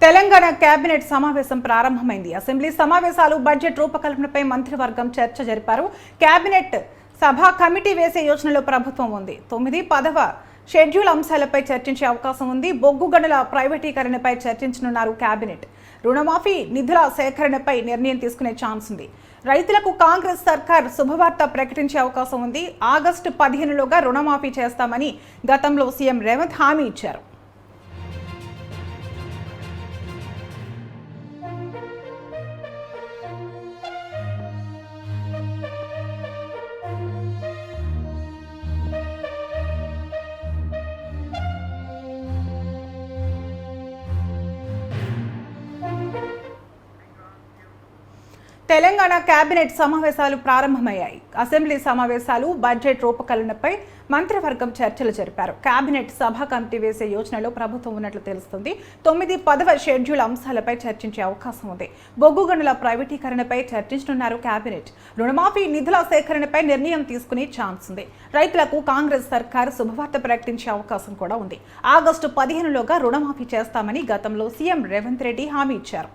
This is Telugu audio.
తెలంగాణ కేబినెట్ సమావేశం ప్రారంభమైంది. అసెంబ్లీ సమావేశాలు బడ్జెట్ రూపకల్పనపై మంత్రివర్గం చర్చ జరిపారు. కేబినెట్ సభ కమిటీ వేసే యోచనలో ప్రభుత్వం ఉంది. 9-10వ షెడ్యూల్ అంశాలపై చర్చించే అవకాశం ఉంది. బొగ్గు గనుల ప్రైవేటీకరణపై చర్చించనున్నారు కేబినెట్. రుణమాఫీ నిధుల సేకరణపై నిర్ణయం తీసుకునే ఛాన్స్ ఉంది. రైతులకు కాంగ్రెస్ సర్కార్ శుభవార్త ప్రకటించే అవకాశం ఉంది. ఆగస్టు 15లోగా రుణమాఫీ చేస్తామని గతంలో సీఎం రేవంత్ హామీ ఇచ్చారు. తెలంగాణ కేబినెట్ సమావేశాలు ప్రారంభమయ్యాయి. అసెంబ్లీ సమావేశాలు బడ్జెట్ రూపకల్పనపై మంత్రివర్గం చర్చలు జరిపారు. కేబినెట్ సభ కమిటీ వేసే యోచనలో ప్రభుత్వం ఉన్నట్లు తెలుస్తుంది. 9-10వ షెడ్యూల్ అంశాలపై చర్చించే అవకాశం ఉంది. బొగ్గు గనుల ప్రైవేటీకరణపై చర్చించనున్నారు కేబినెట్. రుణమాఫీ నిధుల సేకరణపై నిర్ణయం తీసుకునే ఛాన్స్ ఉంది. రైతులకు కాంగ్రెస్ సర్కార్ శుభవార్త ప్రకటించే అవకాశం కూడా ఉంది. ఆగస్టు 15లోగా రుణమాఫీ చేస్తామని గతంలో సీఎం రేవంత్ రెడ్డి హామీ ఇచ్చారు.